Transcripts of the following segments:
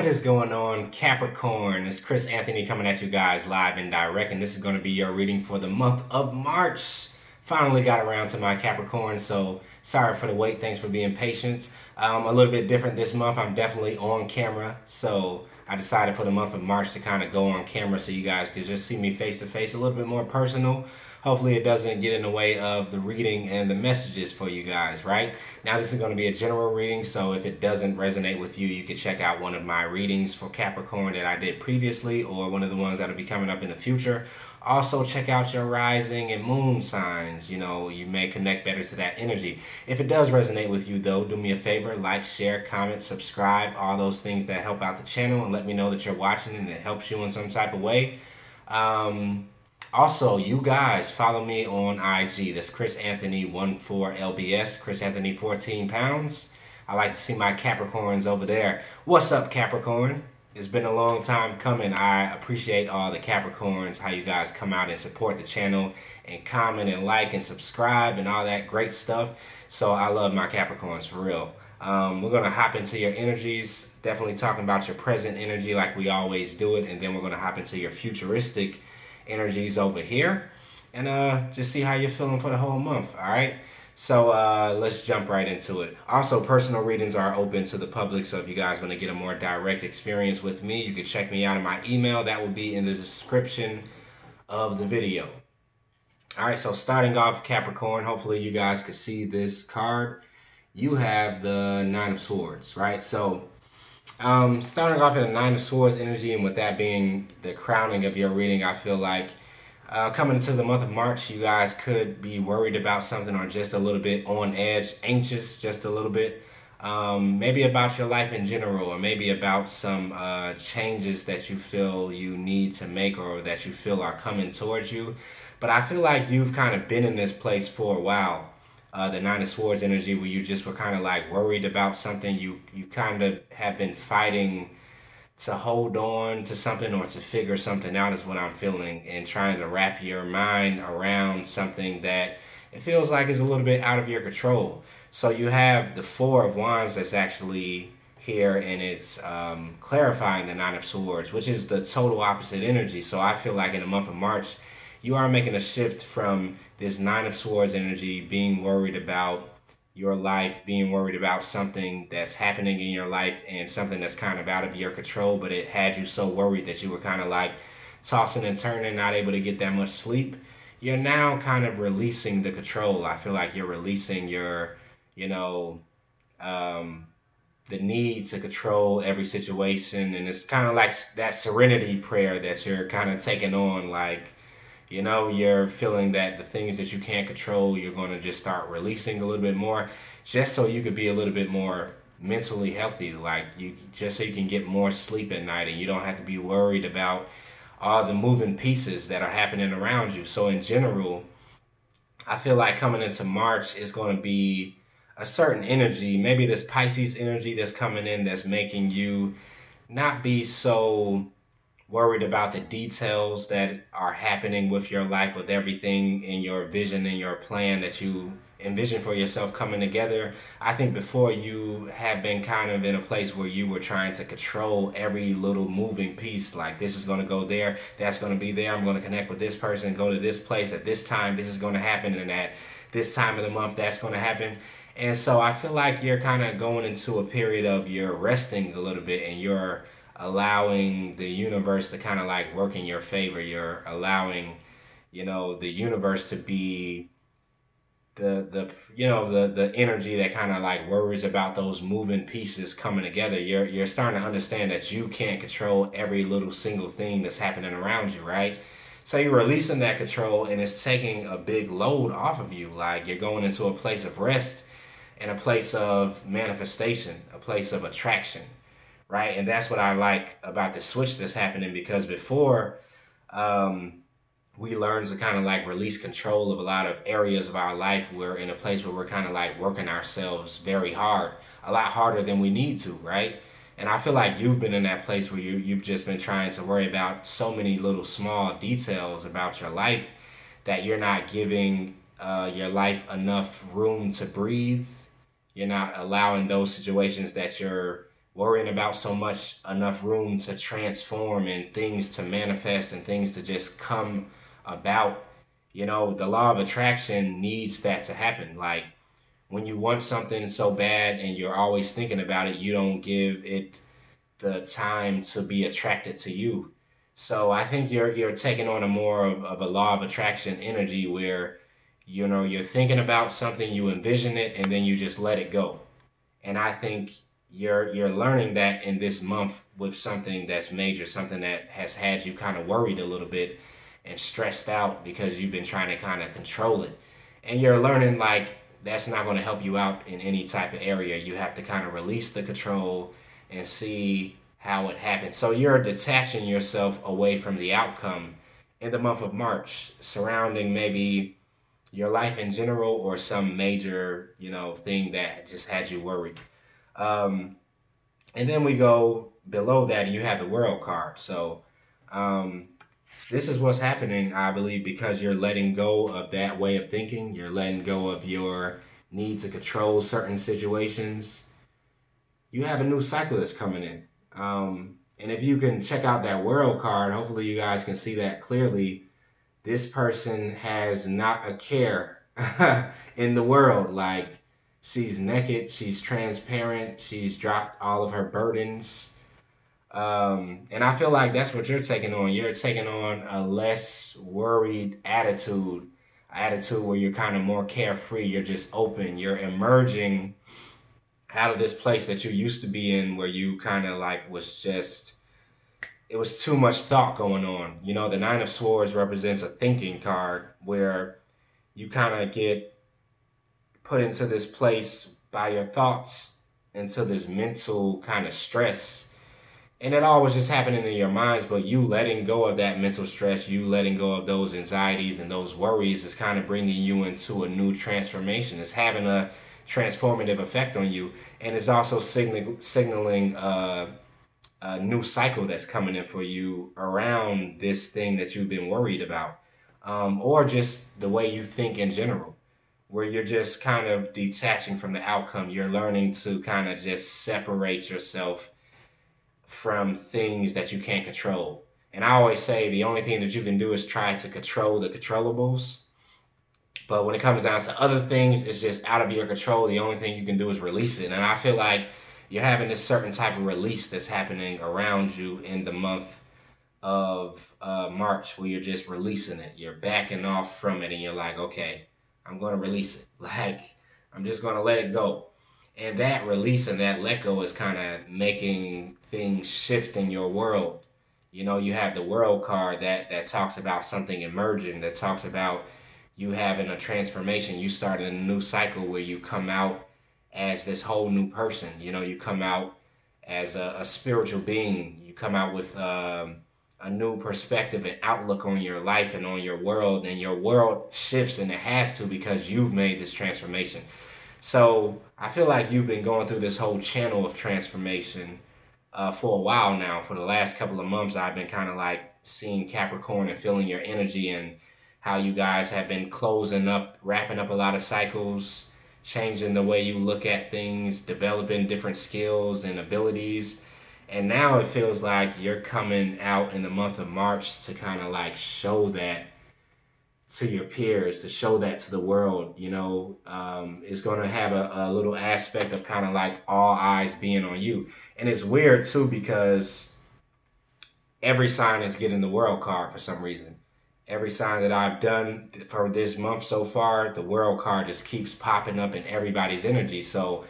What is going on, Capricorn? It's Chris Anthony coming at you guys live and direct, and this is going to be your reading for the month of March. Finally got around to my Capricorn, so sorry for the wait. Thanks for being patient. A little bit different this month. I'm definitely on camera, so I decided for the month of March to kind of go on camera so you guys could just see me face to face, a little bit more personal. Hopefully it doesn't get in the way of the reading and the messages for you guys, right? Now this is going to be a general reading, so if it doesn't resonate with you, you can check out one of my readings for Capricorn that I did previously, or one of the ones that'll be coming up in the future. Also check out your rising and moon signs. You know, you may connect better to that energy. If it does resonate with you though, do me a favor, like, share, comment, subscribe, all those things that help out the channel and let me know that you're watching and it helps you in some type of way. Also, you guys follow me on IG. That's Chris Anthony 14LBS, Chris Anthony 14 pounds. I like to see my Capricorns over there. What's up, Capricorn? It's been a long time coming. I appreciate all the Capricorns, how you guys come out and support the channel and comment and like and subscribe and all that great stuff. So I love my Capricorns for real. We're going to hop into your energies, definitely talking about your present energy like we always do it, and then we're going to hop into your futuristic energies over here and just see how you're feeling for the whole month. All right, so let's jump right into it. Also, personal readings are open to the public, so if you guys want to get a more direct experience with me, you can check me out in my email. That will be in the description of the video. All right, so starting off, Capricorn, hopefully you guys can see this card. You have the Nine of Swords, right? So starting off in the Nine of Swords energy, and with that being the crowning of your reading, I feel like coming into the month of March, you guys could be worried about something or just a little bit on edge, anxious just a little bit. Maybe about your life in general, or maybe about some changes that you feel you need to make or that you feel are coming towards you. But I feel like you've kind of been in this place for a while. The Nine of Swords energy, where you just were kind of like worried about something. You kind of have been fighting to hold on to something or to figure something out, is what I'm feeling, and trying to wrap your mind around something that it feels like is a little bit out of your control. So you have the Four of Wands that's actually here, and it's clarifying the Nine of Swords, which is the total opposite energy. So I feel like in the month of March, you are making a shift from this Nine of Swords energy, being worried about your life, being worried about something that's happening in your life and something that's kind of out of your control, but it had you so worried that you were kind of like tossing and turning, not able to get that much sleep. You're now kind of releasing the control. I feel like you're releasing your, the need to control every situation. And it's kind of like that serenity prayer that you're kind of taking on, like, you're feeling that the things that you can't control, you're going to just start releasing a little bit more, just so you could be a little bit more mentally healthy, just so you can get more sleep at night and you don't have to be worried about all the moving pieces that are happening around you. So in general, I feel like coming into March is going to be a certain energy, maybe this Pisces energy that's coming in, that's making you not be so worried about the details that are happening with your life, with everything in your vision and your plan that you envision for yourself coming together. I think before, you have been kind of in a place where you were trying to control every little moving piece, like this is going to go there, that's going to be there, I'm going to connect with this person, go to this place at this time, this is going to happen, and at this time of the month that's going to happen. And so I feel like you're kind of going into a period of you're resting a little bit, and you're allowing the universe to kind of like work in your favor. You're allowing, the universe to be the energy that kind of like worries about those moving pieces coming together. You're starting to understand that you can't control every little single thing that's happening around you, right? So you're releasing that control, and it's taking a big load off of you. Like, you're going into a place of rest and a place of manifestation, a place of attraction. Right, and that's what I like about the switch that's happening, because before we learned to kind of like release control of a lot of areas of our life, we're in a place where we're kind of like working ourselves very hard, a lot harder than we need to, right? And I feel like you've been in that place where you've just been trying to worry about so many little small details about your life that you're not giving your life enough room to breathe. You're not allowing those situations that you're worrying about so much, enough room to transform and things to manifest and things to just come about. You know, the law of attraction needs that to happen. Like when you want something so bad and you're always thinking about it, you don't give it the time to be attracted to you. So I think you're taking on a more of a law of attraction energy where, you know, you're thinking about something, you envision it, and then you just let it go. And I think you're learning that in this month with something that's major, something that has had you kind of worried a little bit and stressed out because you've been trying to kind of control it. And you're learning like that's not going to help you out in any type of area. You have to kind of release the control and see how it happens. So you're detaching yourself away from the outcome in the month of March, surrounding maybe your life in general or some major, you know, thing that just had you worried. Um, and then we go below that and you have the world card. So um, this is what's happening, I believe, because you're letting go of that way of thinking. You're letting go of your need to control certain situations. You have a new cycle that's coming in. And if you can check out that world card, hopefully you guys can see that clearly. This person has not a care in the world. Like she's naked, she's transparent, she's dropped all of her burdens. And I feel like that's what you're taking on. You're taking on a less worried attitude where you're kind of more carefree. You're just open. You're emerging out of this place that you used to be in where you kind of like was just, it was too much thought going on. You know, the Nine of Swords represents a thinking card where you kind of get put into this place by your thoughts, into this mental kind of stress. And it all was just happening in your minds, but you letting go of that mental stress, you letting go of those anxieties and those worries is kind of bringing you into a new transformation. It's having a transformative effect on you. And it's also signaling a new cycle that's coming in for you around this thing that you've been worried about. Or just the way you think in general, where you're just kind of detaching from the outcome. You're learning to kind of just separate yourself from things that you can't control. And I always say the only thing that you can do is try to control the controllables. But when it comes down to other things, it's just out of your control. The only thing you can do is release it. And I feel like you're having this certain type of release that's happening around you in the month of March, where you're just releasing it. You're backing off from it and you're like, okay, I'm going to release it. Like, I'm just going to let it go. And that release and that let go is kind of making things shift in your world. You know, you have the world card that talks about something emerging, that talks about you having a transformation. You started a new cycle where you come out as this whole new person. You know, you come out as a spiritual being. You come out with a new perspective and outlook on your life and on your world. And your world shifts, and it has to, because you've made this transformation. So I feel like you've been going through this whole channel of transformation for a while now. For the last couple of months, I've been kind of like seeing Capricorn and feeling your energy and how you guys have been closing up, wrapping up a lot of cycles, changing the way you look at things, developing different skills and abilities. And now it feels like you're coming out in the month of March to kind of like show that to your peers, to show that to the world. You know, it's going to have a little aspect of kind of like all eyes being on you. And it's weird too, because every sign is getting the world card for some reason. Every sign that I've done for this month so far, the world card just keeps popping up in everybody's energy. So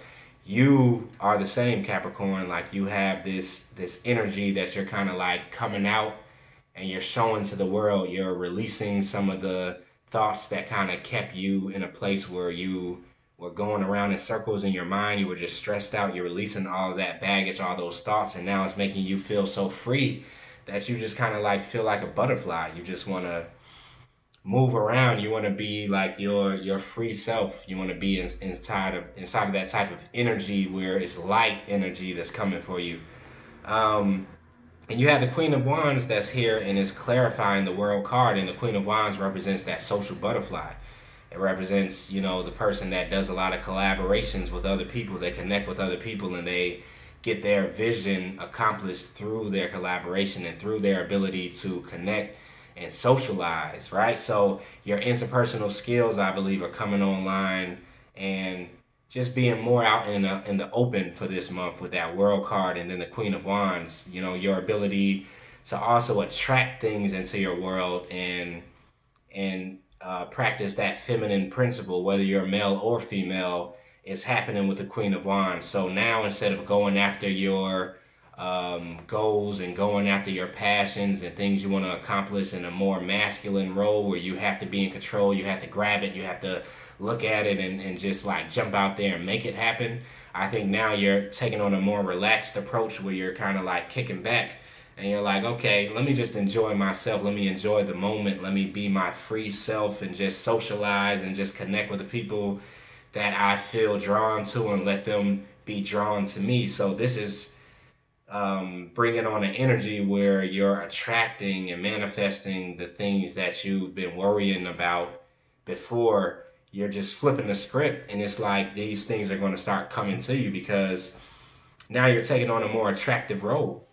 you are the same, Capricorn. Like, you have this energy that you're kind of like coming out and you're showing to the world. You're releasing some of the thoughts that kind of kept you in a place where you were going around in circles in your mind. You were just stressed out. You're releasing all of that baggage, all those thoughts, and now it's making you feel so free that you just kind of like feel like a butterfly. You just want to move around. You want to be like your free self. You want to be inside of that type of energy where it's light energy that's coming for you. And you have the Queen of Wands that's here and is clarifying the world card. And the Queen of Wands represents that social butterfly. It represents, you know, the person that does a lot of collaborations with other people. They connect with other people and they get their vision accomplished through their collaboration and through their ability to connect and socialize, right? So your interpersonal skills, I believe, are coming online, and just being more out in the open for this month with that World card and then the Queen of Wands. You know, your ability to also attract things into your world and practice that feminine principle, whether you're male or female, is happening with the Queen of Wands. So now, instead of going after your goals and going after your passions and things you want to accomplish in a more masculine role where you have to be in control, you have to grab it, you have to look at it and just like jump out there and make it happen. I think now you're taking on a more relaxed approach where you're kind of like kicking back and you're like, okay, let me just enjoy myself. Let me enjoy the moment. Let me be my free self and just socialize and just connect with the people that I feel drawn to and let them be drawn to me. So this is bringing on an energy where you're attracting and manifesting the things that you've been worrying about before. You're just flipping the script, and it's like these things are going to start coming to you because now you're taking on a more attractive role.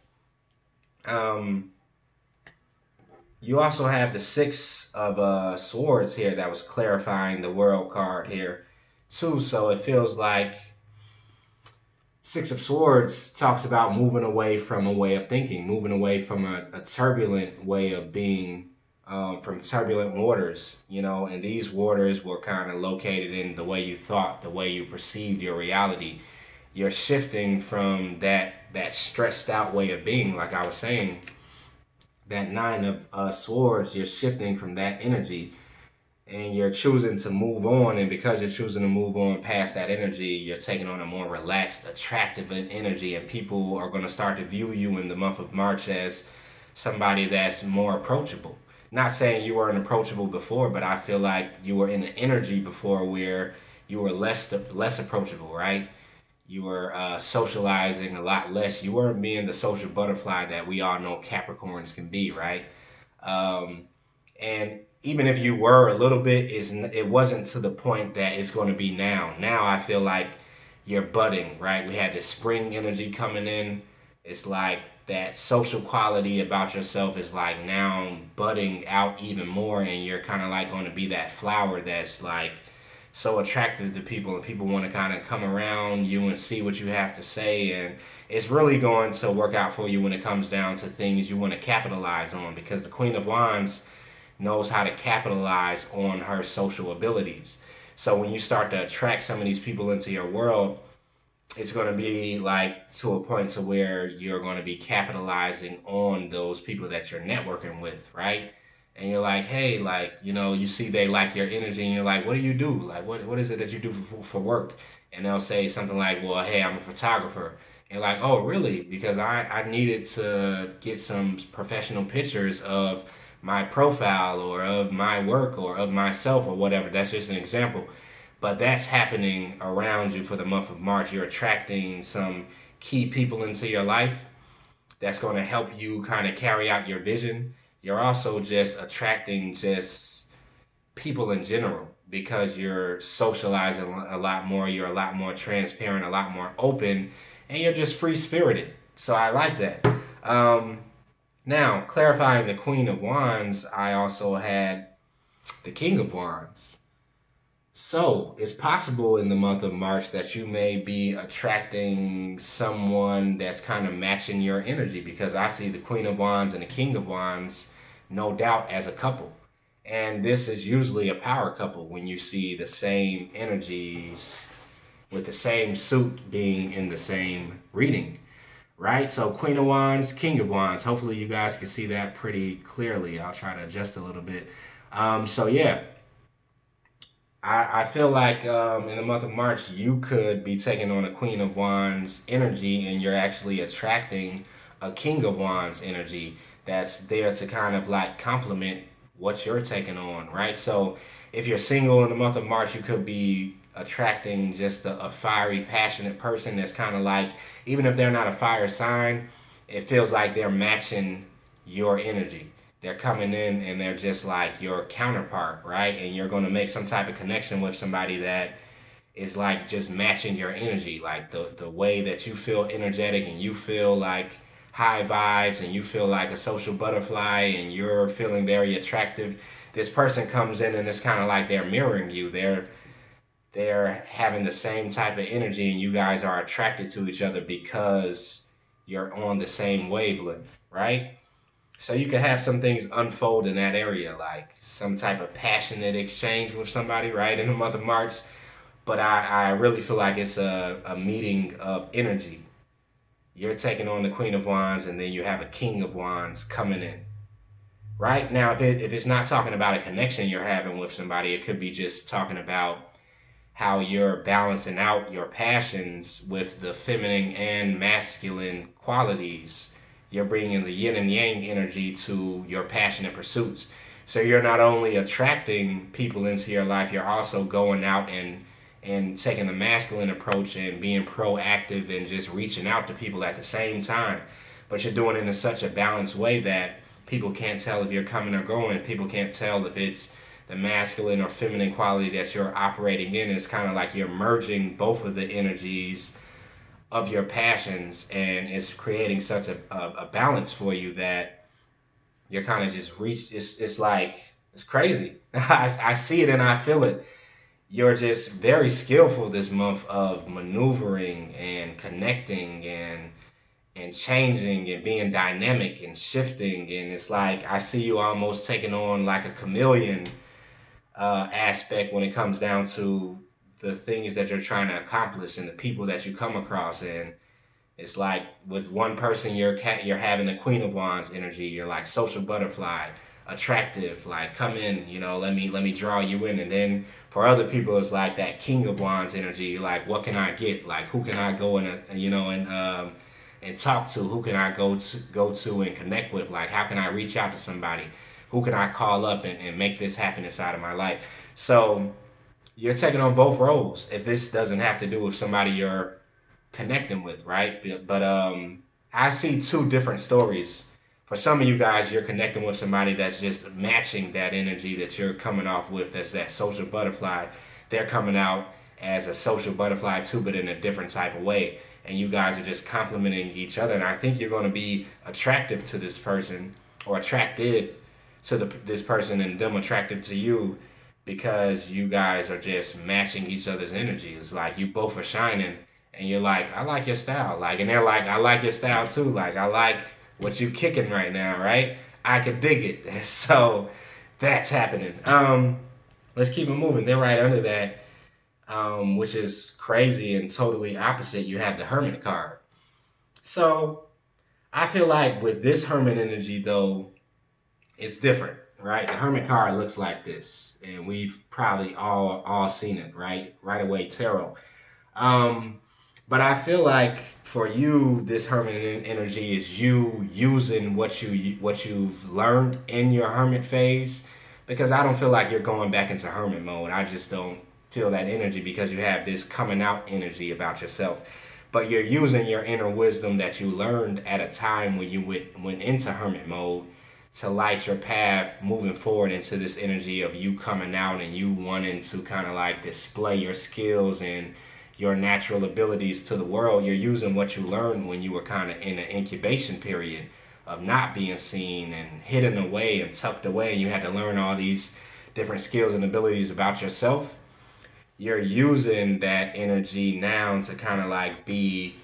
You also have the Six of Swords here that was clarifying the World card here too. So it feels like Six of Swords talks about moving away from a way of thinking, moving away from a turbulent way of being, from turbulent waters, you know, and these waters were kind of located in the way you thought, the way you perceived your reality. You're shifting from that stressed out way of being, like I was saying, that Nine of Swords, you're shifting from that energy and you're choosing to move on. And because you're choosing to move on past that energy, you're taking on a more relaxed, attractive energy, and people are going to start to view you in the month of March as somebody that's more approachable. Not saying you weren't approachable before, but I feel like you were in an energy before where you were less approachable, right? You were socializing a lot less. You weren't being the social butterfly that we all know Capricorns can be, right? And even if you were a little bit, it wasn't to the point that it's going to be now. Now I feel like you're budding, right? We had this spring energy coming in. It's like that social quality about yourself is like now budding out even more, and you're kind of like going to be that flower that's like so attractive to people, and people want to kind of come around you and see what you have to say. And it's really going to work out for you when it comes down to things you want to capitalize on, because the Queen of Wands knows how to capitalize on her social abilities. So when you start to attract some of these people into your world, it's going to be like to a point to where you're going to be capitalizing on those people that you're networking with, right? And you're like, hey, like, you know, you see they like your energy, and you're like, what do you do? Like, what is it that you do for work? And they'll say something like, well, hey, I'm a photographer. And you're like, oh, really? Because I needed to get some professional pictures of my profile or of my work or of myself or whatever. That's just an example. But that's happening around you for the month of March. You're attracting some key people into your life that's going to help you kind of carry out your vision. You're also just attracting just people in general because you're socializing a lot more. You're a lot more transparent, a lot more open, and you're just free-spirited. So I like that. Now, clarifying the Queen of Wands, I also had the King of Wands. So it's possible in the month of March that you may be attracting someone that's kind of matching your energy, because I see the Queen of Wands and the King of Wands, no doubt, as a couple. And this is usually a power couple when you see the same energies with the same suit being in the same reading, right? So Queen of Wands, King of Wands. Hopefully you guys can see that pretty clearly. I'll try to adjust a little bit. So yeah. I feel like in the month of March, you could be taking on a Queen of Wands energy, and you're actually attracting a King of Wands energy that's there to kind of like complement what you're taking on, right? So if you're single in the month of March, you could be attracting just a fiery, passionate person that's kind of like, even if they're not a fire sign, it feels like they're matching your energy. They're coming in and they're just like your counterpart, right? And you're going to make some type of connection with somebody that is like just matching your energy, like the way that you feel energetic and you feel like high vibes and you feel like a social butterfly and you're feeling very attractive. This person comes in and it's kind of like they're mirroring you. They're having the same type of energy and you guys are attracted to each other because you're on the same wavelength, right? So you can have some things unfold in that area, like some type of passionate exchange with somebody, right, in the month of March. But I really feel like it's a meeting of energy. You're taking on the Queen of Wands, and then you have a King of Wands coming in. Right? Now, if it's not talking about a connection you're having with somebody, it could be just talking about how you're balancing out your passions with the feminine and masculine qualities. You're bringing the yin and yang energy to your passionate pursuits. So you're not only attracting people into your life, you're also going out and taking the masculine approach and being proactive and just reaching out to people at the same time. But you're doing it in such a balanced way that people can't tell if you're coming or going. People can't tell if it's the masculine or feminine quality that you're operating in. It's kind of like you're merging both of the energies of your passions, and it's creating such a balance for you that you're kind of just it's like, it's crazy. I see it and I feel it. You're just very skillful this month of maneuvering and connecting and changing and being dynamic and shifting. And it's like I see you almost taking on like a chameleon aspect when it comes down to the things that you're trying to accomplish and the people that you come across. And it's like with one person you're having the Queen of Wands energy. You're like social butterfly, attractive, like come in, you know, let me draw you in. And then for other people it's like that King of Wands energy. Like, what can I get? Like, who can I go and and talk to? Who can I go to and connect with? Like, how can I reach out to somebody? Who can I call up and make this happen inside of my life? So you're taking on both roles. If this doesn't have to do with somebody you're connecting with, right? But I see two different stories. For some of you guys, you're connecting with somebody that's just matching that energy that you're coming off with. That's that social butterfly. They're coming out as a social butterfly too, but in a different type of way. And you guys are just complementing each other. And I think you're going to be attractive to this person, or attracted to this person and them attractive to you, because you guys are just matching each other's energy. It's like you both are shining and you're like, I like your style. Like, and they're like, I like your style too. Like, I like what you kicking right now, right? I could dig it. So that's happening. Let's keep it moving. Then right under that, which is crazy and totally opposite, you have the Hermit card. So I feel like with this Hermit energy though, it's different, right? The Hermit card looks like this, and we've probably all seen it, right? Right away, tarot. But I feel like for you, this Hermit energy is you using what you've learned in your Hermit phase, because I don't feel like you're going back into Hermit mode. I just don't feel that energy, because you have this coming out energy about yourself. But you're using your inner wisdom that you learned at a time when you went into Hermit mode to light your path moving forward into this energy of you coming out and you wanting to kind of like display your skills and your natural abilities to the world. You're using what you learned when you were kind of in an incubation period of not being seen and hidden away and tucked away, and you had to learn all these different skills and abilities about yourself. You're using that energy now to kind of like be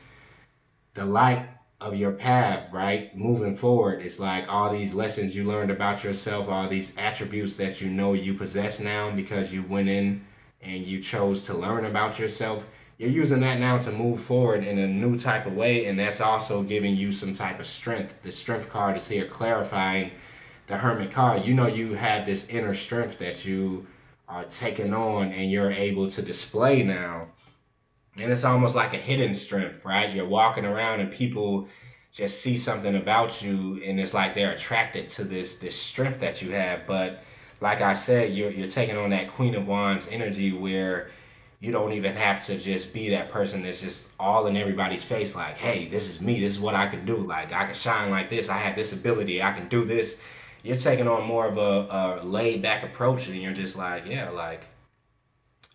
the light of your path, right? Moving forward, it's like all these lessons you learned about yourself, all these attributes that you know you possess now because you went in and you chose to learn about yourself. You're using that now to move forward in a new type of way, and that's also giving you some type of strength. The Strength card is here clarifying the Hermit card. You know you have this inner strength that you are taking on and you're able to display now. And it's almost like a hidden strength, right? You're walking around and people just see something about you, and it's like they're attracted to this strength that you have. But like I said, you're taking on that Queen of Wands energy where you don't even have to just be that person that's just all in everybody's face like, hey, this is me, this is what I can do. Like, I can shine like this, I have this ability, I can do this. You're taking on more of a laid back approach, and you're just like, yeah, like,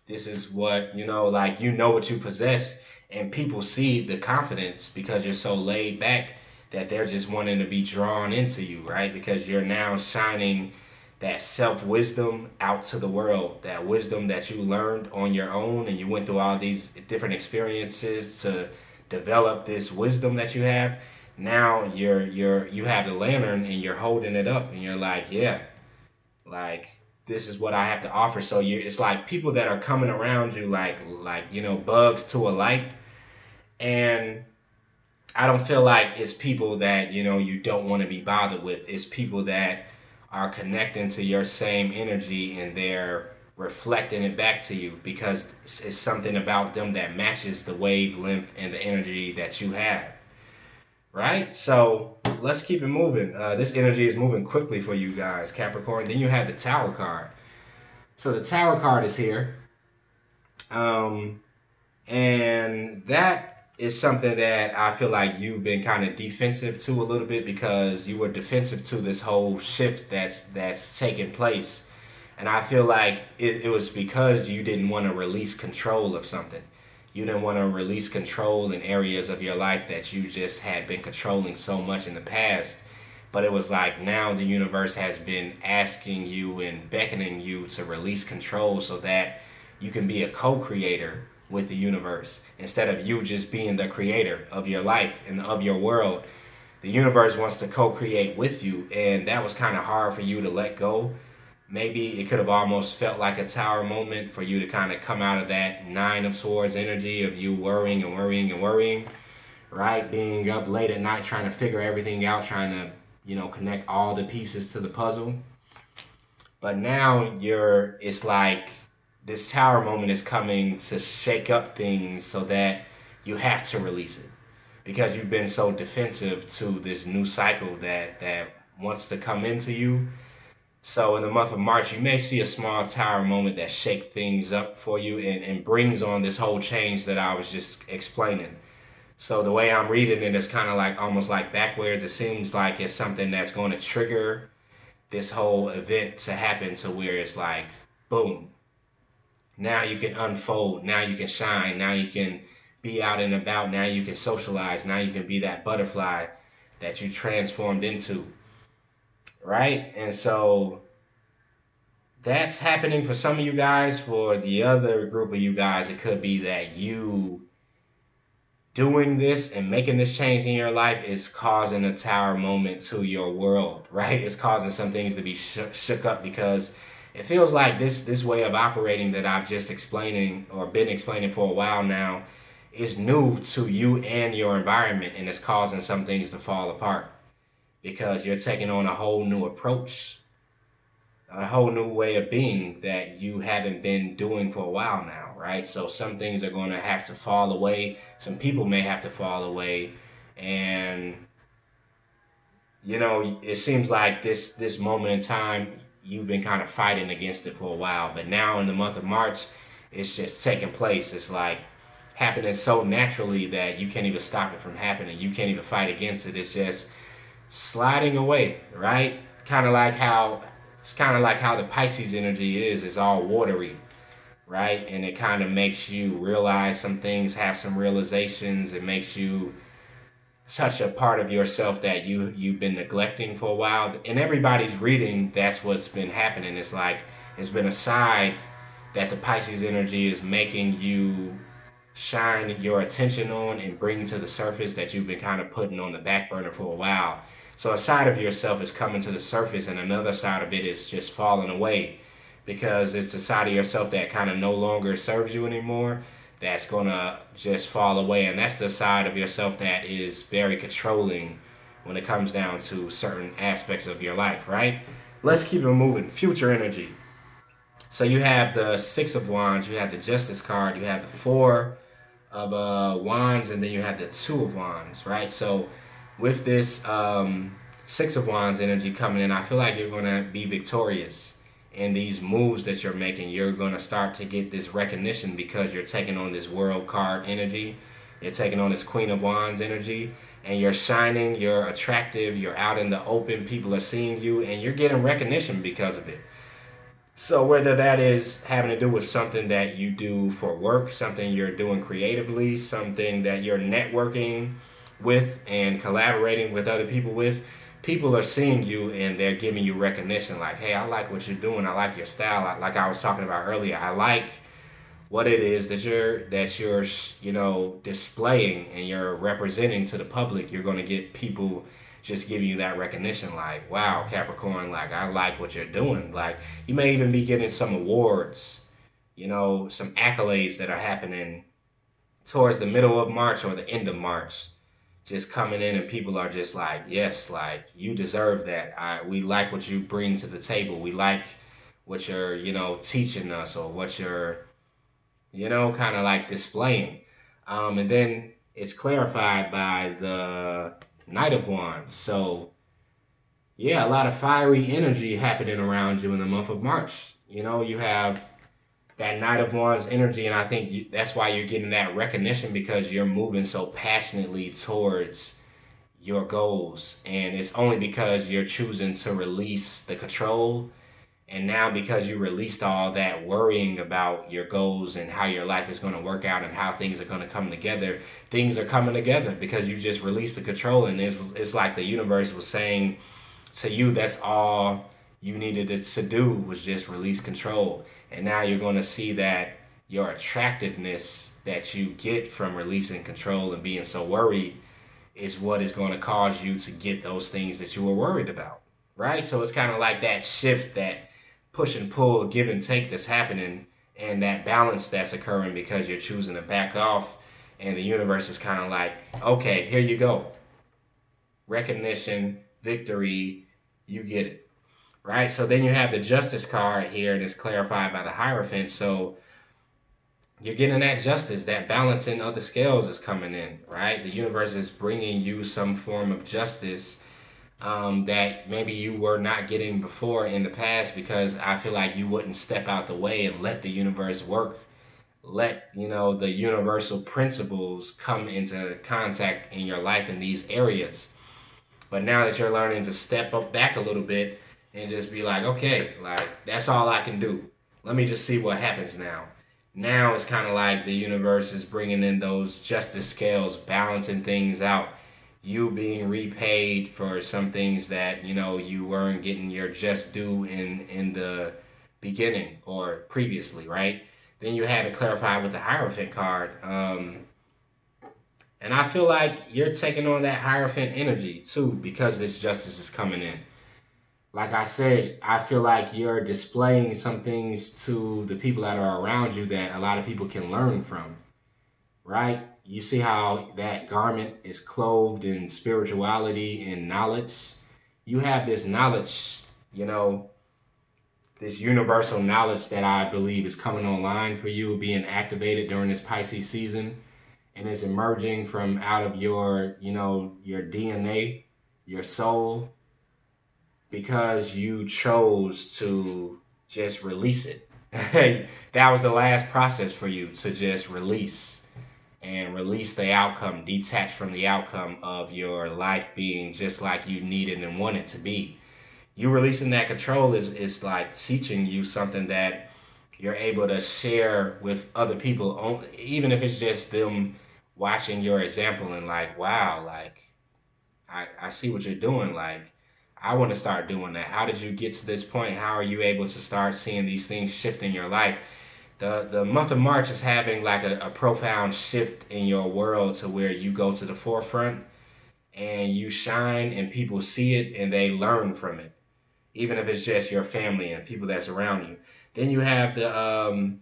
This is what, like, what you possess, and people see the confidence because you're so laid back that they're just wanting to be drawn into you, right? Because you're now shining that self-wisdom out to the world, that wisdom that you learned on your own, and you went through all these different experiences to develop this wisdom that you have. Now you have the lantern and you're holding it up and you're like, yeah, like this is what I have to offer. So it's like people that are coming around you like bugs to a light. And I don't feel like it's people that you don't want to be bothered with. It's people that are connecting to your same energy and they're reflecting it back to you because it's something about them that matches the wavelength and the energy that you have. Right? So let's keep it moving. This energy is moving quickly for you guys, Capricorn. Then you have the Tower card. So the Tower card is here. And that is something that I feel like you've been kind of defensive to a little bit because you were defensive to this whole shift that's taking place. And I feel like it was because you didn't want to release control of something. You didn't want to release control in areas of your life that you just had been controlling so much in the past. But it was like now the universe has been asking you and beckoning you to release control so that you can be a co-creator with the universe instead of you just being the creator of your life and of your world. The universe wants to co-create with you, and that was kind of hard for you to let go. Maybe it could have almost felt like a Tower moment for you to kind of come out of that Nine of Swords energy of you worrying and worrying and worrying, right? Being up late at night trying to figure everything out, trying to, connect all the pieces to the puzzle. But now it's like this Tower moment is coming to shake up things so that you have to release it because you've been so defensive to this new cycle that wants to come into you. So in the month of March, you may see a small Tower moment that shake things up for you and brings on this whole change that I was just explaining. So the way I'm reading it is kind of like almost like backwards. It seems like it's something that's going to trigger this whole event to happen to where it's like, boom. Now you can unfold. Now you can shine. Now you can be out and about. Now you can socialize. Now you can be that butterfly that you transformed into. Right? And so that's happening for some of you guys. For the other group of you guys, it could be that you doing this and making this change in your life is causing a Tower moment to your world, right? It's causing some things to be shook up because it feels like this way of operating that I've just explaining or been explaining for a while now is new to you and your environment, and it's causing some things to fall apart because you're taking on a whole new approach, a whole new way of being that you haven't been doing for a while now, right? So some things are going to have to fall away. Some people may have to fall away. And, it seems like this moment in time, you've been kind of fighting against it for a while. But now in the month of March, it's just taking place. It's like happening so naturally that you can't even stop it from happening. You can't even fight against it. It's just sliding away, right? It's kind of like how the Pisces energy is. It's all watery, right? And it kind of makes you realize some things, have some realizations. It makes you touch a part of yourself that you've been neglecting for a while. In everybody's reading, that's what's been happening. It's like it's been a side that the Pisces energy is making you shine your attention on and bring to the surface that you've been kind of putting on the back burner for a while. So a side of yourself is coming to the surface and another side of it is just falling away because it's a side of yourself that kind of no longer serves you anymore. That's going to just fall away. And that's the side of yourself that is very controlling when it comes down to certain aspects of your life, right? Let's keep it moving. Future energy. So you have the Six of Wands, you have the Justice card, you have the Four of Wands, and then you have the Two of Wands, right? So with this Six of Wands energy coming in, I feel like you're going to be victorious in these moves that you're making. You're going to start to get this recognition because you're taking on this World card energy. You're taking on this Queen of Wands energy, and you're shining, you're attractive, you're out in the open, people are seeing you, and you're getting recognition because of it. So whether that is having to do with something that you do for work, something you're doing creatively, something that you're networking with and collaborating with other people with, people are seeing you and they're giving you recognition like, hey, I like what you're doing. I like your style. Like I was talking about earlier, I like what it is that you're displaying and you're representing to the public. You're going to get people just giving you that recognition like, wow, Capricorn, like I like what you're doing. Like you may even be getting some awards, some accolades that are happening towards the middle of March or the end of March, just coming in, and people are just like, yes, like you deserve that. We like what you bring to the table. We like what you're teaching us, or what you're kind of like displaying. And then it's clarified by the Knight of Wands. So, yeah, a lot of fiery energy happening around you in the month of March. You have that Knight of Wands energy, and I think that's why you're getting that recognition, because you're moving so passionately towards your goals. And it's only because you're choosing to release the control. And now because you released all that worrying about your goals and how your life is going to work out and how things are going to come together, things are coming together because you just released the control. And it's like the universe was saying to you, that's all you needed to do was just release control. And now you're going to see that your attractiveness that you get from releasing control and being so worried is what is going to cause you to get those things that you were worried about, right? So it's kind of like that shift, that push and pull, give and take that's happening, and that balance that's occurring because you're choosing to back off, and the universe is kind of like, okay, here you go. Recognition, victory, you get it, right? So then you have the Justice card here, and it's clarified by the Hierophant. So you're getting that justice, that balancing of the scales is coming in, right? The universe is bringing you some form of justice that maybe you were not getting before in the past, because I feel like you wouldn't step out the way and let the universe work. Let, the universal principles come into contact in your life in these areas. But now that you're learning to step up back a little bit and just be like, okay, like that's all I can do. Let me just see what happens now. Now it's kind of like the universe is bringing in those justice scales, balancing things out. You being repaid for some things that, you weren't getting your just due in the beginning or previously, right? Then you have it clarified with the Hierophant card. And I feel like you're taking on that Hierophant energy too, because this justice is coming in. Like I said, I feel like you're displaying some things to the people that are around you that a lot of people can learn from, right? You see how that garment is clothed in spirituality and knowledge. You have this knowledge, this universal knowledge that I believe is coming online for you, being activated during this Pisces season. And it's emerging from out of your, your DNA, your soul, because you chose to just release it. That was the last process for you, to just release. And release the outcome, detach from the outcome of your life being just like you needed and wanted to be. You releasing that control is like teaching you something that you're able to share with other people, even if it's just them watching your example and like, wow, like I see what you're doing. Like, I want to start doing that. How did you get to this point? How are you able to start seeing these things shift in your life? The month of March is having like a profound shift in your world, to where you go to the forefront and you shine and people see it and they learn from it, even if it's just your family and people that's around you. Then you have the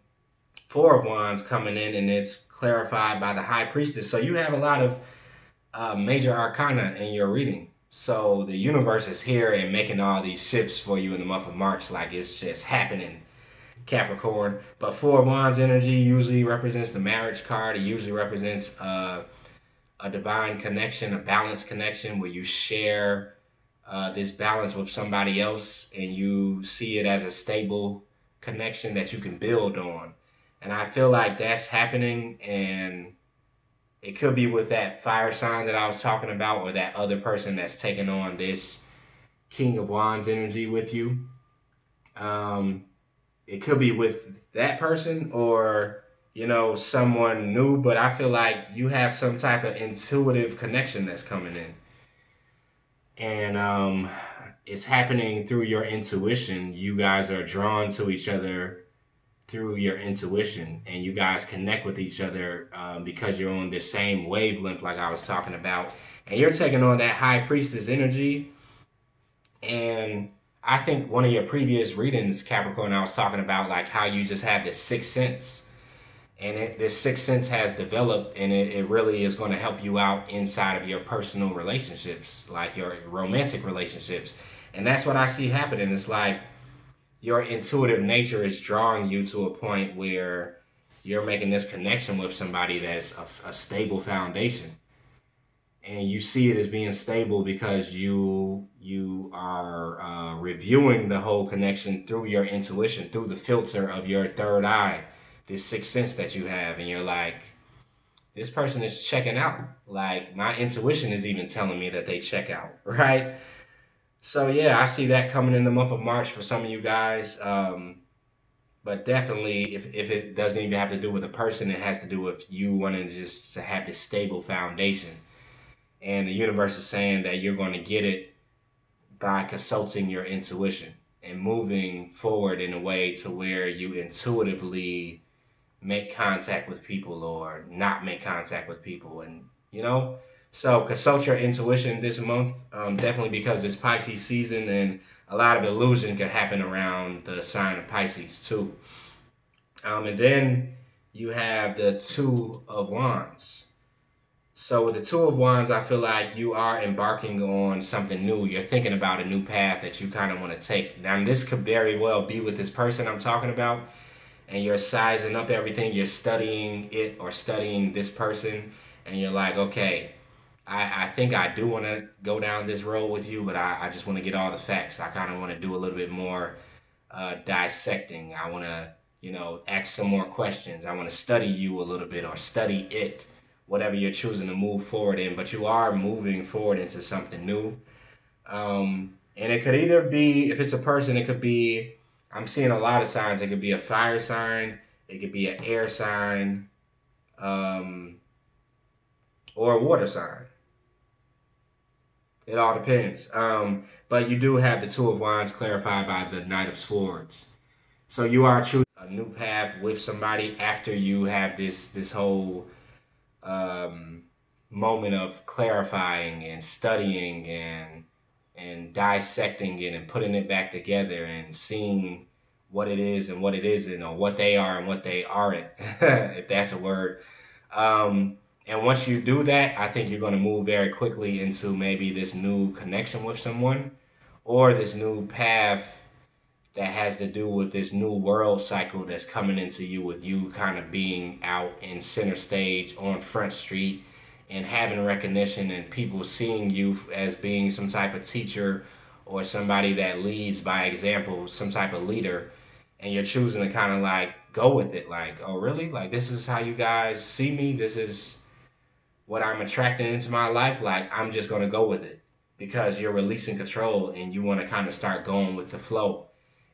Four of Wands coming in, and it's clarified by the High Priestess. So you have a lot of major arcana in your reading. So the universe is here and making all these shifts for you in the month of March, like it's just happening, Capricorn. But Four of Wands energy usually represents the marriage card. It usually represents a divine connection, a balanced connection, where you share this balance with somebody else and you see it as a stable connection that you can build on. And I feel like that's happening, and it could be with that fire sign that I was talking about, or that other person that's taking on this King of Wands energy with you. it could be with that person or, someone new, but I feel like you have some type of intuitive connection that's coming in. And it's happening through your intuition. You guys are drawn to each other through your intuition, and you guys connect with each other because you're on the same wavelength, like I was talking about, and you're taking on that high priestess energy. And I think one of your previous readings, Capricorn, I was talking about like how you just have this sixth sense, and this sixth sense has developed, and it really is going to help you out inside of your personal relationships, like your romantic relationships. And that's what I see happening. It's like your intuitive nature is drawing you to a point where you're making this connection with somebody that's a stable foundation. And you see it as being stable because you are reviewing the whole connection through your intuition, through the filter of your third eye, this sixth sense that you have. And you're like, this person is checking out. Like, my intuition is even telling me that they check out, right? So yeah, I see that coming in the month of March for some of you guys. But definitely, if it doesn't even have to do with a person, it has to do with you wanting to have this stable foundation. And the universe is saying that you're going to get it by consulting your intuition and moving forward in a way to where you intuitively make contact with people or not make contact with people. And, so consult your intuition this month, definitely because it's Pisces season and a lot of illusion can happen around the sign of Pisces too. And then you have the Two of Wands. So with the Two of Wands, I feel like you are embarking on something new. You're thinking about a new path that you kind of want to take. Now, this could very well be with this person I'm talking about, and you're sizing up everything. You're studying it or studying this person, and you're like, okay, I think I do want to go down this road with you, but I just want to get all the facts. I kind of want to do a little bit more dissecting. I want to, ask some more questions. I want to study you a little bit or study it, whatever you're choosing to move forward in. But you are moving forward into something new. And it could either be, if it's a person, it could be, I'm seeing a lot of signs. It could be a fire sign. It could be an air sign. Or a water sign. It all depends. But you do have the Two of Wands clarified by the Knight of Swords. So you are choosing a new path with somebody after you have this whole moment of clarifying and studying and dissecting it and putting it back together and seeing what it is and what it isn't, or what they are and what they aren't, if that's a word. And once you do that, I think you're going to move very quickly into maybe this new connection with someone or this new path that has to do with this new world cycle that's coming into you, with you kind of being out in center stage on Front Street and having recognition and people seeing you as being some type of teacher or somebody that leads by example, some type of leader. And you're choosing to kind of like go with it. Like, oh, really? Like, this is how you guys see me? This is what I'm attracting into my life? Like, I'm just going to go with it because you're releasing control and you want to kind of start going with the flow.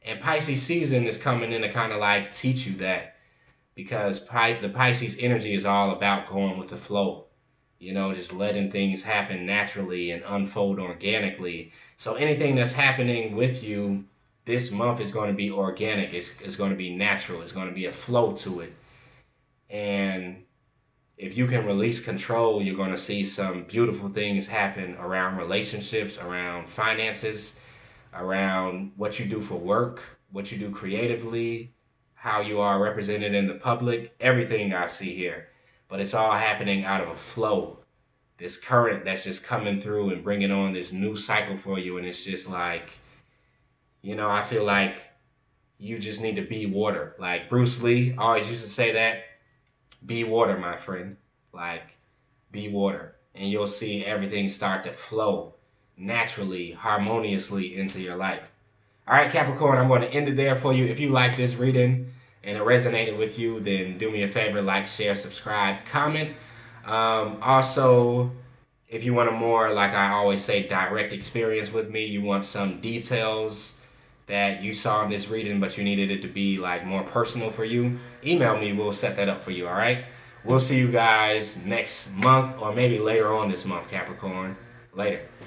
And Pisces season is coming in to kind of like teach you that, because the Pisces energy is all about going with the flow, just letting things happen naturally and unfold organically. So anything that's happening with you this month is going to be organic. It's going to be natural. It's going to be a flow to it. And if you can release control, you're going to see some beautiful things happen around relationships, around finances, around what you do for work, what you do creatively, how you are represented in the public, everything I see here. But it's all happening out of a flow, this current that's just coming through and bringing on this new cycle for you. And it's just like, I feel like you just need to be water. Like Bruce Lee always used to say that. Be water, my friend. Like, be water. And you'll see everything start to flow naturally, harmoniously into your life. All right, Capricorn, I'm going to end it there for you. If you like this reading and it resonated with you, then do me a favor, like, share, subscribe, comment. Also, if you want a more, like I always say, direct experience with me, you want some details, that you saw in this reading, but you needed it to be like more personal for you, email me. We'll set that up for you, all right? We'll see you guys next month or maybe later on this month, Capricorn. Later.